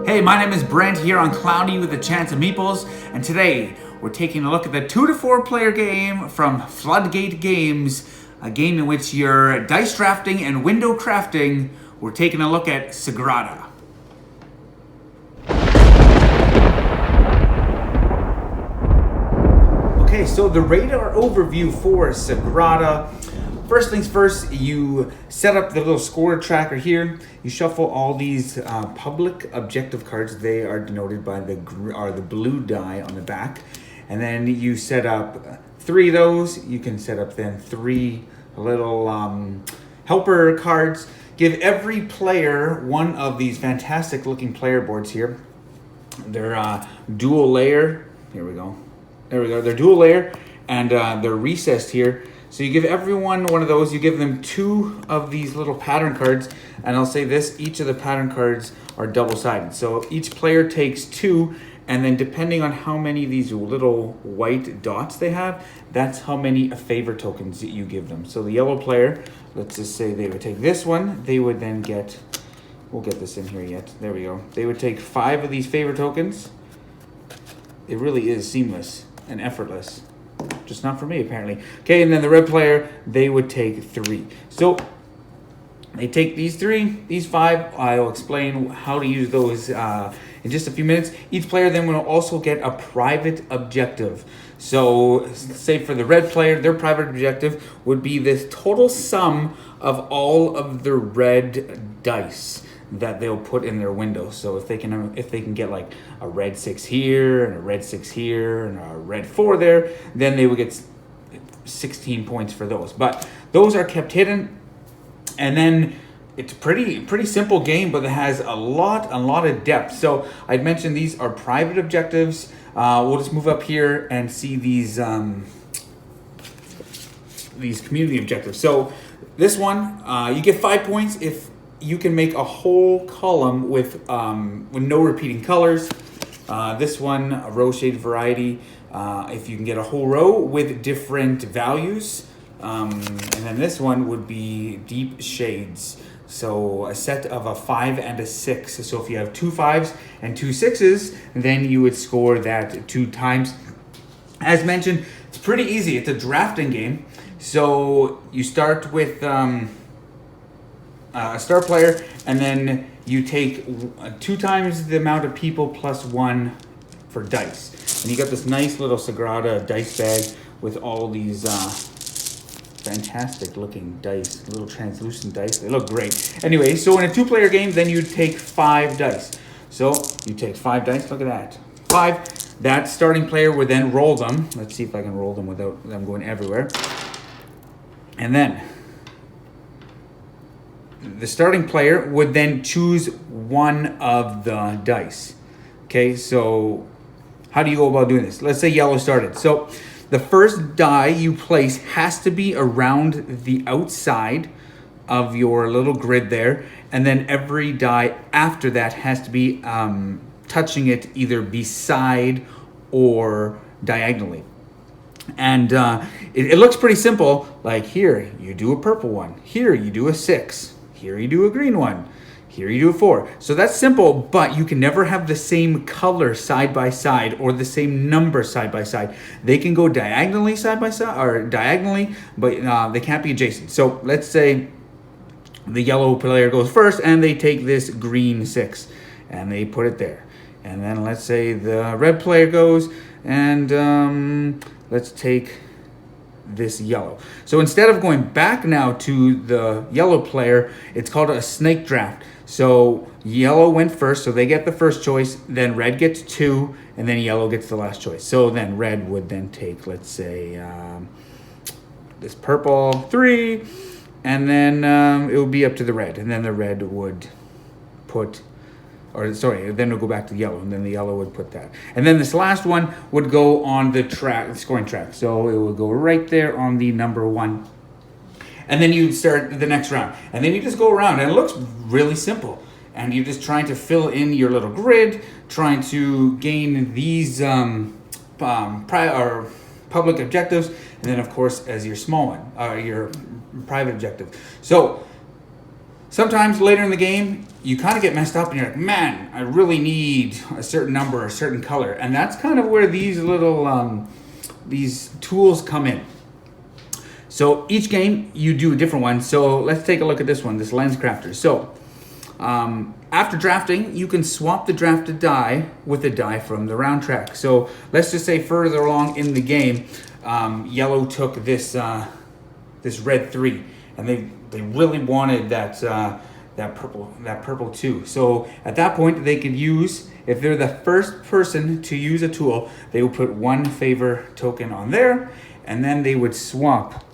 Hey, my name is Brent here on Cloudy with the Chance of Meeples, and today we're taking a look at the 2 to 4 player game from Floodgate Games, a game in which you're dice drafting and window crafting. We're taking a look at Sagrada. Okay, so the radar overview for Sagrada. First things first, you set up the little score tracker here. You shuffle all these public objective cards. They are denoted by the blue die on the back. And then you set up 3 of those. You can set up then 3 little helper cards. Give every player one of these fantastic looking player boards here. They're dual layer. Here we go. There we go. They're dual layer and they're recessed here. So you give everyone one of those. You give them 2 of these little pattern cards. And I'll say this, each of the pattern cards are double-sided. So each player takes 2. And then depending on how many of these little white dots they have, that's how many favor tokens that you give them. So the yellow player, let's just say they would take this one. They would then get, we'll get this in here yet. There we go. They would take 5 of these favor tokens. It really is seamless and effortless. Just not for me, apparently. Okay, and then the red player, they would take 3. So they take these 3, these 5. I'll explain how to use those in just a few minutes. Each player then will also get a private objective. So say for the red player, their private objective would be this total sum of all of the red dice that they'll put in their window. So if they can get like a red 6 here and a red 6 here and a red 4 there, then they would get 16 points for those. But those are kept hidden, and then it's a pretty simple game, but it has a lot of depth. So I'd mentioned these are private objectives. We'll just move up here and see these community objectives. So this one, you get 5 points if you can make a whole column with no repeating colors. This one, a row shade variety, if you can get a whole row with different values. And then this one would be deep shades. So a set of a 5 and a 6. So if you have 2 5s and 2 6s, then you would score that 2 times. As mentioned, it's pretty easy. It's a drafting game. So you start with a star player, and then you take 2 times the amount of people plus 1 for dice. And you got this nice little Sagrada dice bag with all these fantastic looking dice, little translucent dice. They look great. Anyway, so in a 2-player game, then you take 5 dice. So you take 5 dice, look at that. 5, that starting player would then roll them. Let's see if I can roll them without them going everywhere. And then the starting player would then choose one of the dice. Okay, so how do you go about doing this? Let's say yellow started. So the first die you place has to be around the outside of your little grid there. And then every die after that has to be touching it either beside or diagonally. And it looks pretty simple. Like here, you do a purple one. Here, you do a 6. Here you do a green one. Here you do a 4. So that's simple, but you can never have the same color side by side or the same number side by side. They can go diagonally side by side or diagonally, but they can't be adjacent. So let's say the yellow player goes first and they take this green 6 and they put it there. And then let's say the red player goes and let's take this yellow. So instead of going back now to the yellow player, it's called a snake draft. So yellow went first, so they get the first choice, then red gets 2, and then yellow gets the last choice. So then red would then take, let's say, this purple 3, and then it would be up to the red, and then the red would put, or sorry, then it'll go back to the yellow, and then the yellow would put that. And then this last one would go on the track, the scoring track. So it would go right there on the number 1. And then you start the next round. And then you just go around, and it looks really simple. And you're just trying to fill in your little grid, trying to gain these public objectives, and then of course as your small one, your private objective. So sometimes later in the game, you kind of get messed up and you're like, man, I really need a certain number, a certain color. And that's kind of where these little, these tools come in. So each game you do a different one. So let's take a look at this one, this lens crafter. So after drafting, you can swap the drafted die with the die from the round track. So let's just say further along in the game, yellow took this this red 3, and they really wanted that that purple 2. So at that point, they could use, if they're the first person to use a tool, they would put 1 favor token on there, and then they would swap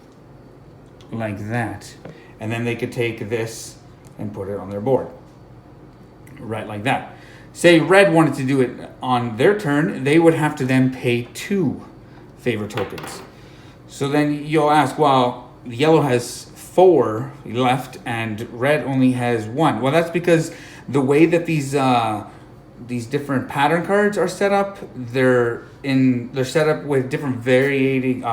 like that, and then they could take this and put it on their board, right like that. Say red wanted to do it on their turn, they would have to then pay 2 favor tokens. So then you'll ask, well, yellow has 4 left and red only has 1. Well, that's because the way that these different pattern cards are set up, they're set up with different varying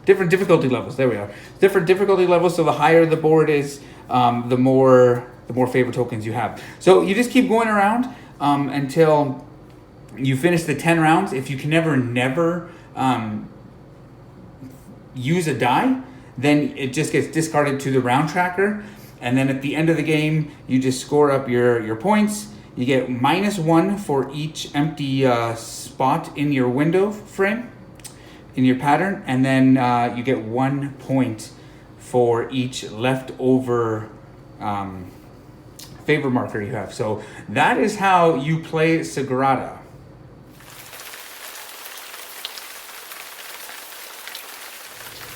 different difficulty levels. There we are. Different difficulty levels. So the higher the board is, the more favor tokens you have. So you just keep going around until you finish the 10 rounds. If you can never use a die, then it just gets discarded to the round tracker. And then at the end of the game, you just score up your points. You get -1 for each empty spot in your window frame, in your pattern. And then you get 1 point for each leftover favor marker you have. So that is how you play Sagrada.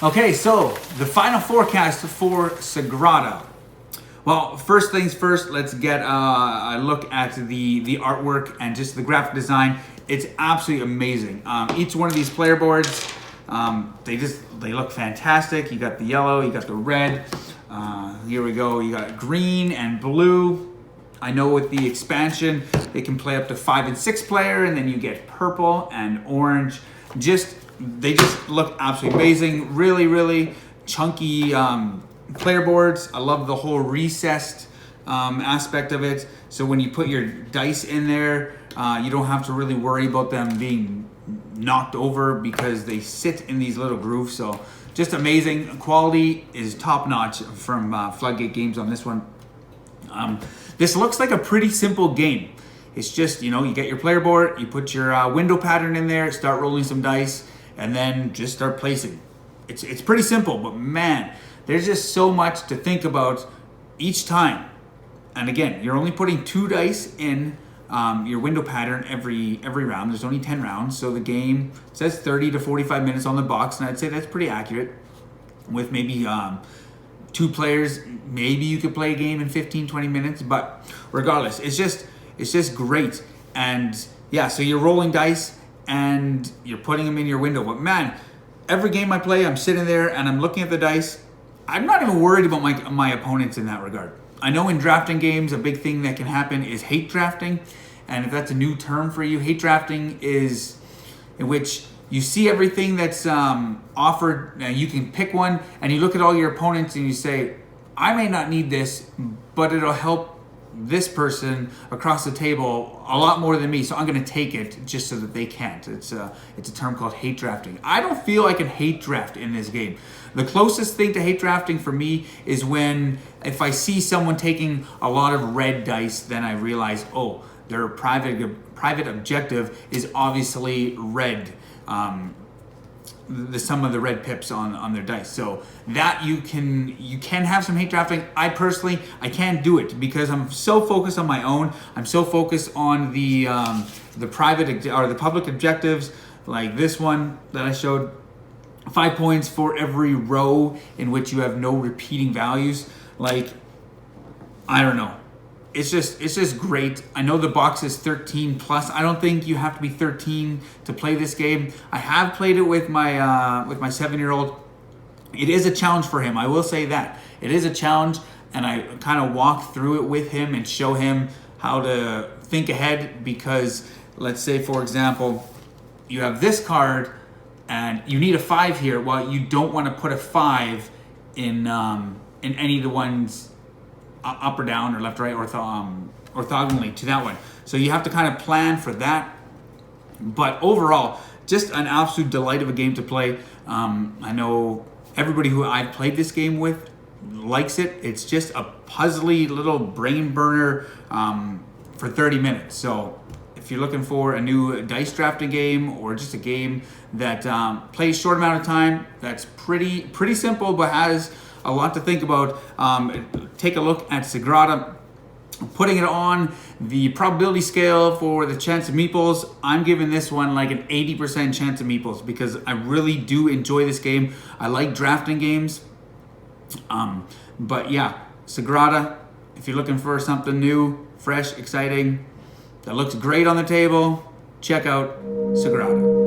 Okay, so the final forecast for Sagrada. Well, first things first, let's get a look at the artwork and just the graphic design. It's absolutely amazing. Each one of these player boards, they look fantastic. You got the yellow, you got the red. Here we go. You got green and blue. I know with the expansion, they can play up to 5 and 6 player, and then you get purple and orange. They just look absolutely amazing. Really, really chunky player boards. I love the whole recessed aspect of it. So when you put your dice in there, you don't have to really worry about them being knocked over because they sit in these little grooves. So just amazing. Quality is top notch from Floodgate Games on this one. This looks like a pretty simple game. It's just, you get your player board, you put your window pattern in there, start rolling some dice, and then just start placing. It's pretty simple, but man, there's just so much to think about each time. And again, you're only putting 2 dice in your window pattern every round. There's only 10 rounds, so the game says 30 to 45 minutes on the box, and I'd say that's pretty accurate. With maybe 2 players, maybe you could play a game in 15, 20 minutes, but regardless, it's just great. And yeah, so you're rolling dice and you're putting them in your window. But man, every game I play, I'm sitting there and I'm looking at the dice. I'm not even worried about my opponents in that regard. I know in drafting games, a big thing that can happen is hate drafting. And if that's a new term for you, hate drafting is in which you see everything that's offered. You can pick one and you look at all your opponents and you say, I may not need this, but it'll help this person across the table a lot more than me, so I'm going to take it just so that they can't. It's a term called hate drafting. I don't feel I can hate draft in this game. The closest thing to hate drafting for me is if I see someone taking a lot of red dice, then I realize, oh, their private objective is obviously red. The sum of the red pips on their dice, so that you can have some hate drafting. I personally can't do it because I'm so focused on my own. I'm so focused on the private or the public objectives, like this one that I showed. 5 points for every row in which you have no repeating values. Like, I don't know. It's just great. I know the box is 13 plus. I don't think you have to be 13 to play this game. I have played it with my 7-year-old. It is a challenge for him. I will say that. It is a challenge, and I kind of walk through it with him and show him how to think ahead, because let's say, for example, you have this card and you need a 5 here. Well, you don't want to put a 5 in any of the ones up or down or left, right, orthogonally to that one. So you have to kind of plan for that. But overall, just an absolute delight of a game to play. I know everybody who I've played this game with likes it. It's just a puzzly little brain burner for 30 minutes. So if you're looking for a new dice drafting game or just a game that plays short amount of time, that's pretty simple but has a lot to think about, take a look at Sagrada. Putting it on the probability scale for the Chance of Meeples, I'm giving this one like an 80% Chance of Meeples because I really do enjoy this game. I like drafting games. But yeah, Sagrada, if you're looking for something new, fresh, exciting, that looks great on the table, check out Sagrada.